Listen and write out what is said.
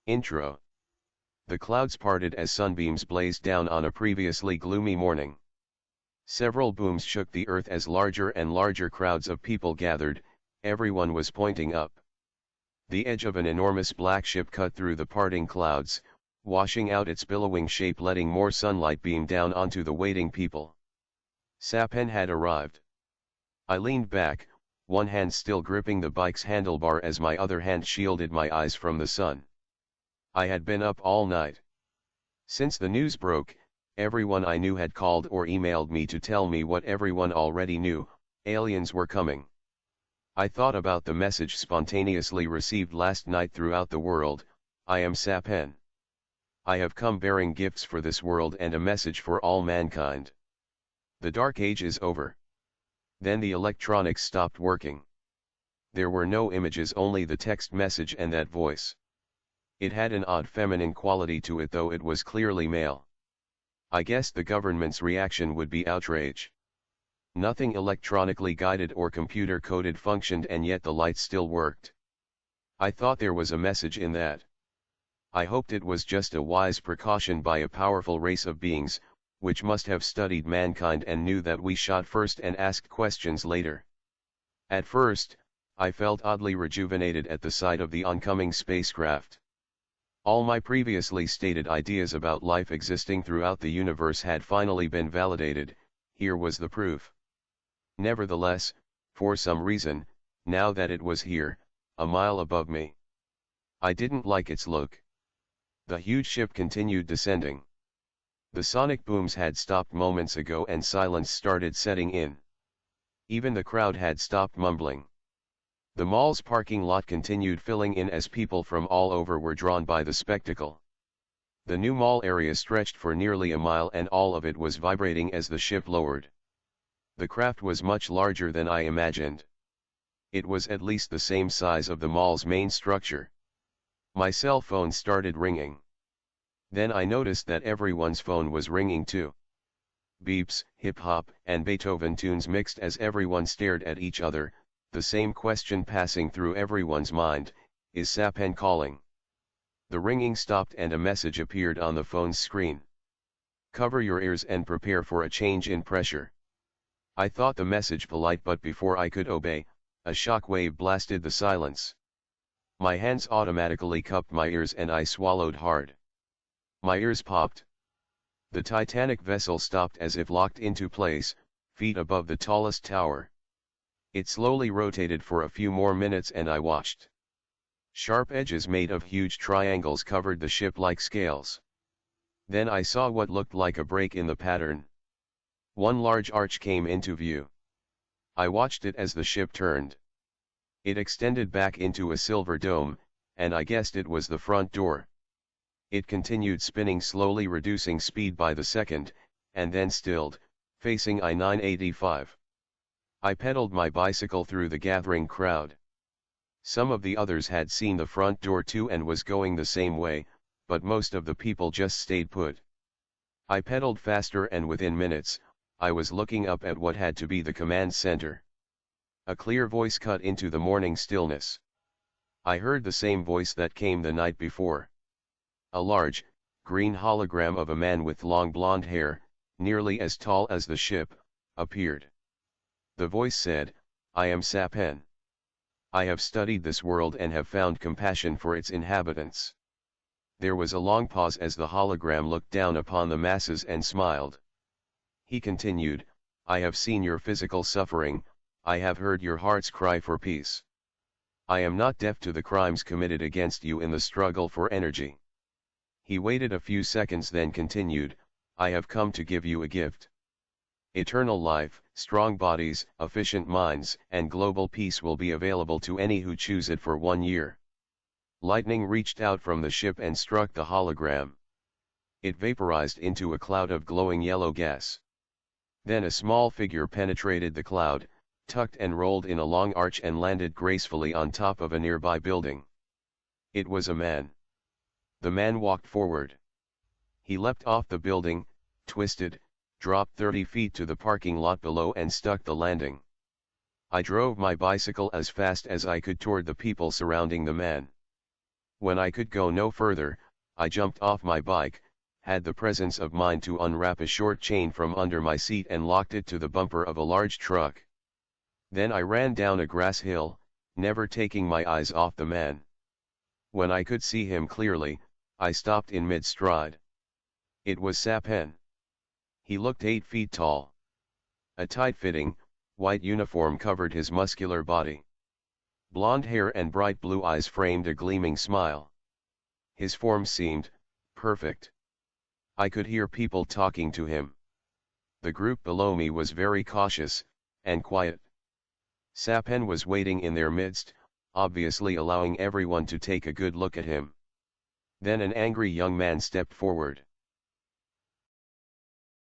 Intro. The clouds parted as sunbeams blazed down on a previously gloomy morning. Several booms shook the earth as larger and larger crowds of people gathered, everyone was pointing up. The edge of an enormous black ship cut through the parting clouds, washing out its billowing shape, letting more sunlight beam down onto the waiting people. Sapen had arrived. I leaned back, one hand still gripping the bike's handlebar as my other hand shielded my eyes from the sun. I had been up all night. Since the news broke, everyone I knew had called or emailed me to tell me what everyone already knew: aliens were coming. I thought about the message spontaneously received last night throughout the world: I am Sapen. I have come bearing gifts for this world and a message for all mankind. The Dark Age is over. Then the electronics stopped working. There were no images, only the text message and that voice. It had an odd feminine quality to it, though it was clearly male. I guessed the government's reaction would be outrage. Nothing electronically guided or computer coded functioned, and yet the light still worked. I thought there was a message in that. I hoped it was just a wise precaution by a powerful race of beings, which must have studied mankind and knew that we shot first and asked questions later. At first, I felt oddly rejuvenated at the sight of the oncoming spacecraft. All my previously stated ideas about life existing throughout the universe had finally been validated. Here was the proof. Nevertheless, for some reason, now that it was here, a mile above me, I didn't like its look. The huge ship continued descending. The sonic booms had stopped moments ago and silence started setting in. Even the crowd had stopped mumbling. The mall's parking lot continued filling in as people from all over were drawn by the spectacle. The new mall area stretched for nearly a mile, and all of it was vibrating as the ship lowered. The craft was much larger than I imagined. It was at least the same size of the mall's main structure. My cell phone started ringing. Then I noticed that everyone's phone was ringing too. Beeps, hip-hop, and Beethoven tunes mixed as everyone stared at each other, the same question passing through everyone's mind: is Sapen calling? The ringing stopped and a message appeared on the phone's screen. Cover your ears and prepare for a change in pressure. I thought the message polite, but before I could obey, a shock wave blasted the silence. My hands automatically cupped my ears and I swallowed hard. My ears popped. The Titanic vessel stopped as if locked into place, feet above the tallest tower. It slowly rotated for a few more minutes and I watched. Sharp edges made of huge triangles covered the ship like scales. Then I saw what looked like a break in the pattern. One large arch came into view. I watched it as the ship turned. It extended back into a silver dome, and I guessed it was the front door. It continued spinning, slowly reducing speed by the second, and then stilled, facing I-985. I pedaled my bicycle through the gathering crowd. Some of the others had seen the front door too and was going the same way, but most of the people just stayed put. I pedaled faster and within minutes, I was looking up at what had to be the command center. A clear voice cut into the morning stillness. I heard the same voice that came the night before. A large, green hologram of a man with long blonde hair, nearly as tall as the ship, appeared. The voice said, I am Sapen. I have studied this world and have found compassion for its inhabitants. There was a long pause as the hologram looked down upon the masses and smiled. He continued, I have seen your physical suffering, I have heard your heart's cry for peace. I am not deaf to the crimes committed against you in the struggle for energy. He waited a few seconds, then continued, I have come to give you a gift. Eternal life, strong bodies, efficient minds, and global peace will be available to any who choose it for 1 year. Lightning reached out from the ship and struck the hologram. It vaporized into a cloud of glowing yellow gas. Then a small figure penetrated the cloud, tucked and rolled in a long arch and landed gracefully on top of a nearby building. It was a man. The man walked forward. He leapt off the building, twisted, dropped 30 feet to the parking lot below and stuck the landing. I drove my bicycle as fast as I could toward the people surrounding the man. When I could go no further, I jumped off my bike, had the presence of mind to unwrap a short chain from under my seat and locked it to the bumper of a large truck. Then I ran down a grass hill, never taking my eyes off the man. When I could see him clearly, I stopped in mid-stride. It was Saphen. He looked 8 feet tall. A tight-fitting, white uniform covered his muscular body. Blonde hair and bright blue eyes framed a gleaming smile. His form seemed perfect. I could hear people talking to him. The group below me was very cautious and quiet. Saphen was waiting in their midst, obviously allowing everyone to take a good look at him. Then an angry young man stepped forward.